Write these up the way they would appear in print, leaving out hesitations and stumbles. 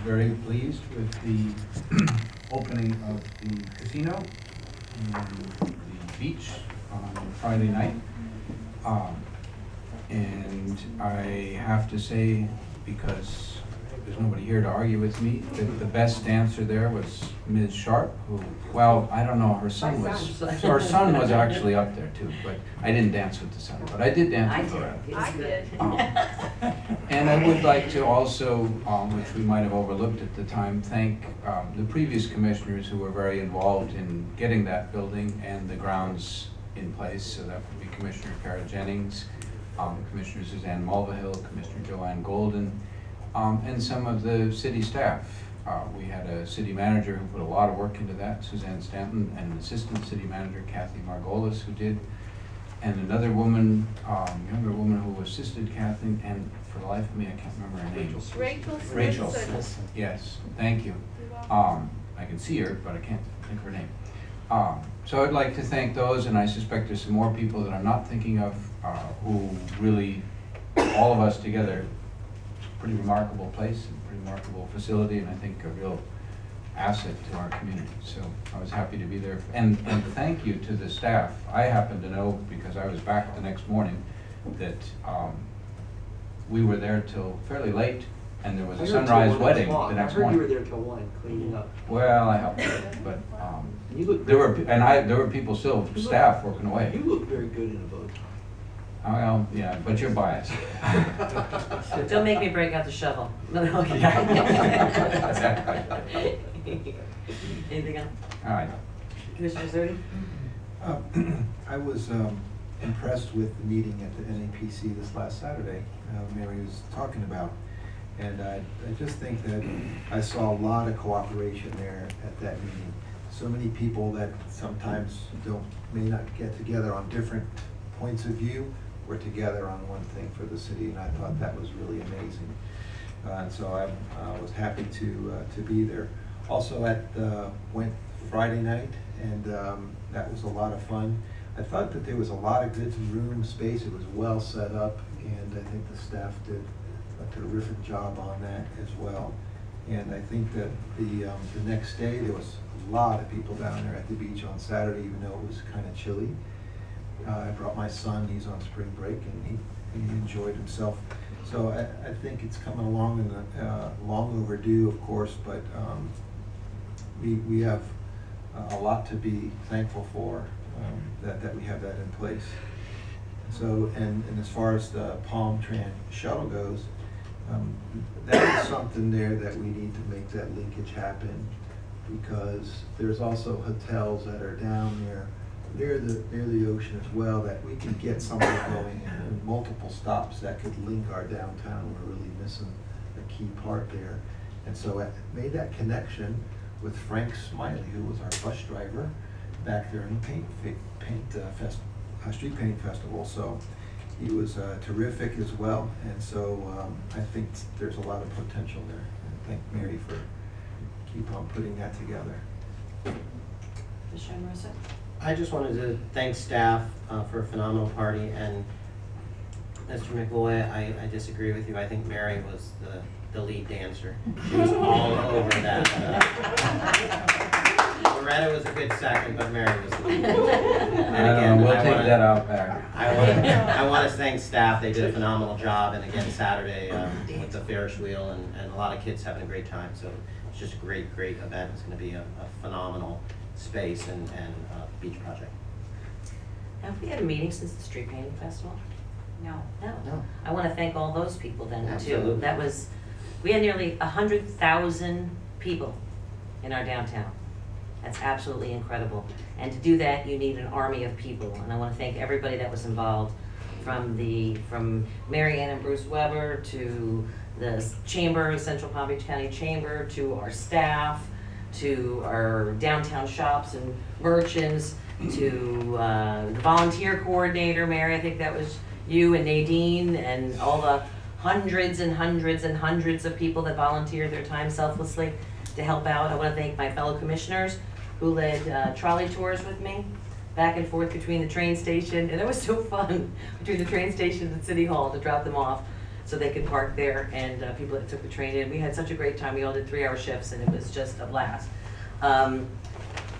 very pleased with the opening of the casino and the beach on Friday night. And I have to say, because there's nobody here to argue with me, that the best dancer there was Ms. Sharp, who, well, I don't know, her son was actually up there too, but I didn't dance with the son, but I did dance with her. I did. And I would like to also, which we might have overlooked at the time, thank the previous commissioners who were very involved in getting that building and the grounds in place. So that would be Commissioner Kara Jennings, Commissioner Suzanne Mulvihill, Commissioner Joanne Golden, and some of the city staff. We had a city manager who put a lot of work into that, Suzanne Stanton, and an assistant city manager, Kathy Margolis, who did, and another woman, younger woman who assisted Kathy, and for the life of me, I can't remember her name. Rachel. Yes, thank you. I can see her, but I can't think of her name. So I'd like to thank those, and I suspect there's some more people that I'm not thinking of who really, all of us together, it's a pretty remarkable place, and pretty remarkable facility, and I think a real asset to our community. So I was happy to be there. And thank you to the staff. I happen to know, because I was back the next morning, that we were there till fairly late, and there was a sunrise wedding the next morning. I heard you were there till 1 cleaning up. Well, I helped her, but there were people still, staff working away. You look very good in a bow tie. Oh, well, yeah, but you're biased. Don't make me break out the shovel. No, no. Anything else? All right. Commissioner Zerdy? I was impressed with the meeting at the NAPC this last Saturday, Mary was talking about. And I just think that I saw a lot of cooperation there at that meeting. So many people that sometimes may not get together on different points of view were together on one thing for the city, and I thought that was really amazing. And so I was happy to be there. Also went Friday night, and that was a lot of fun. I thought that there was a lot of good room space. It was well set up, and I think the staff did a terrific job on that as well. And I think that the next day there was a lot of people down there at the beach on Saturday, even though it was kind of chilly. I brought my son, he's on spring break, and he enjoyed himself. So I think it's coming along, and long overdue, of course, but we have a lot to be thankful for, that we have that in place. So, and as far as the Palm Tran shuttle goes, that is something there that we need to make that linkage happen, because there's also hotels that are down there near the ocean as well, that we can get something going, and multiple stops that could link our downtown. We're really missing a key part there. And so I made that connection with Frank Smiley, who was our bus driver back there in the Street Painting Festival. So he was terrific as well, and so I think there's a lot of potential there. And thank Mary for keep on putting that together. Commissioner Marissa? I just wanted to thank staff for a phenomenal party, and Mr. McLoy, I disagree with you. I think Mary was the lead dancer. She was all over that. Loretta was a good second, but Mary was the lead. And again, we'll take that out back. I want to thank staff. They did a phenomenal job, and again, Saturday with the Ferris wheel, and a lot of kids having a great time. So it's just a great event. It's going to be a phenomenal space and beach project. Have we had a meeting since the Street Painting Festival? No. No. I want to thank all those people then Absolutely. too. We had nearly 100,000 people in our downtown. That's absolutely incredible. And to do that, you need an army of people. And I want to thank everybody that was involved, from Mary Ann and Bruce Weber to the Chamber, Central Palm Beach County Chamber, to our staff, to our downtown shops and merchants, to the volunteer coordinator, Mary, I think that was you, and Nadine, and all the hundreds and hundreds and hundreds of people that volunteered their time selflessly to help out. I want to thank my fellow commissioners who led trolley tours with me back and forth between the train station, and it was so fun between the train station and City Hall to drop them off. so they could park there, and people that took the train in. We had such a great time. We all did 3-hour shifts, and it was just a blast.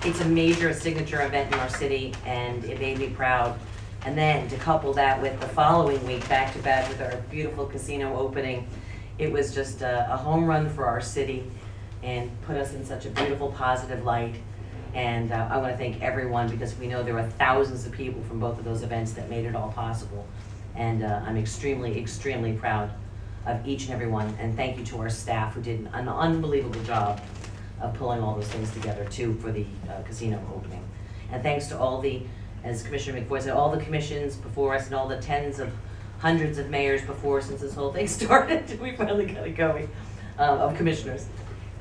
It's a major signature event in our city, and it made me proud. And then to couple that with the following week, back to back with our beautiful casino opening, it was just a home run for our city and put us in such a beautiful, positive light. And I want to thank everyone, because we know there were thousands of people from both of those events that made it all possible. And I'm extremely, extremely proud of each and every one. And thank you to our staff who did an unbelievable job of pulling all those things together too for the casino opening. And thanks to all the, as Commissioner McFoy said, all the commissions before us and all the tens of hundreds of mayors before since this whole thing started. We finally got it going, of commissioners.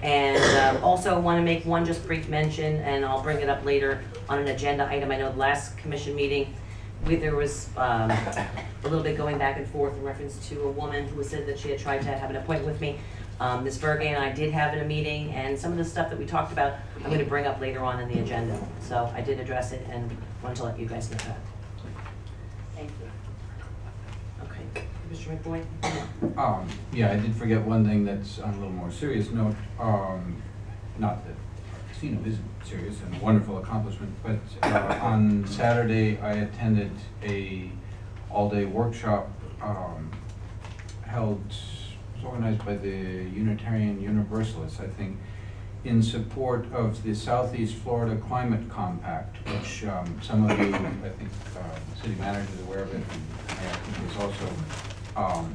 And also want to make one just brief mention, and I'll bring it up later on an agenda item. I know the last commission meeting, there was a little bit going back and forth in reference to a woman who said that she had tried to have an appointment with me. Ms. Vergay and I did have a meeting, and some of the stuff that we talked about, I'm going to bring up later on in the agenda. So I did address it and wanted to let you guys know that. Thank you. Okay, Mr. McBoy? Yeah, I did forget one thing that's on a little more serious note. Not that casino isn't serious and a wonderful accomplishment, but on Saturday I attended a all-day workshop held, was organized by the Unitarian Universalists, I think, in support of the Southeast Florida Climate Compact, which some of you, I think, the city manager is aware of it, and I think is also.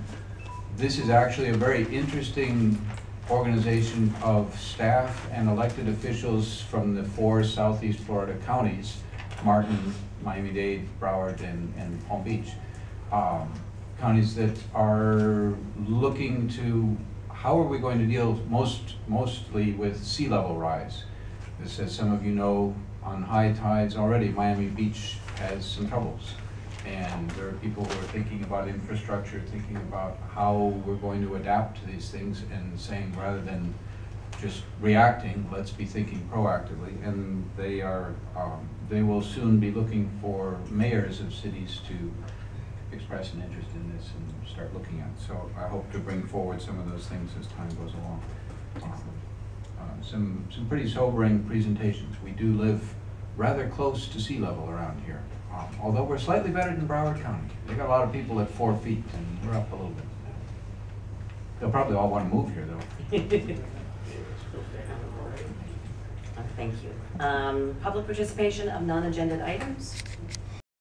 This is actually a very interesting organization of staff and elected officials from the 4 Southeast Florida counties, Martin, Miami-Dade, Broward, and Palm Beach. Counties that are looking to, how are we going to deal mostly with sea level rise? This, as some of you know, on high tides already, Miami Beach has some troubles. And there are people who are thinking about infrastructure, thinking about how we're going to adapt to these things, and saying, rather than just reacting, let's be thinking proactively. And they are, they will soon be looking for mayors of cities to express an interest in this and start looking at. So I hope to bring forward some of those things as time goes along. Some pretty sobering presentations. We do live rather close to sea level around here. Although we're slightly better than Broward County. They got a lot of people at 4 feet, and we're up a little bit. They'll probably all want to move here, though. Thank you. Public participation of non-agenda items.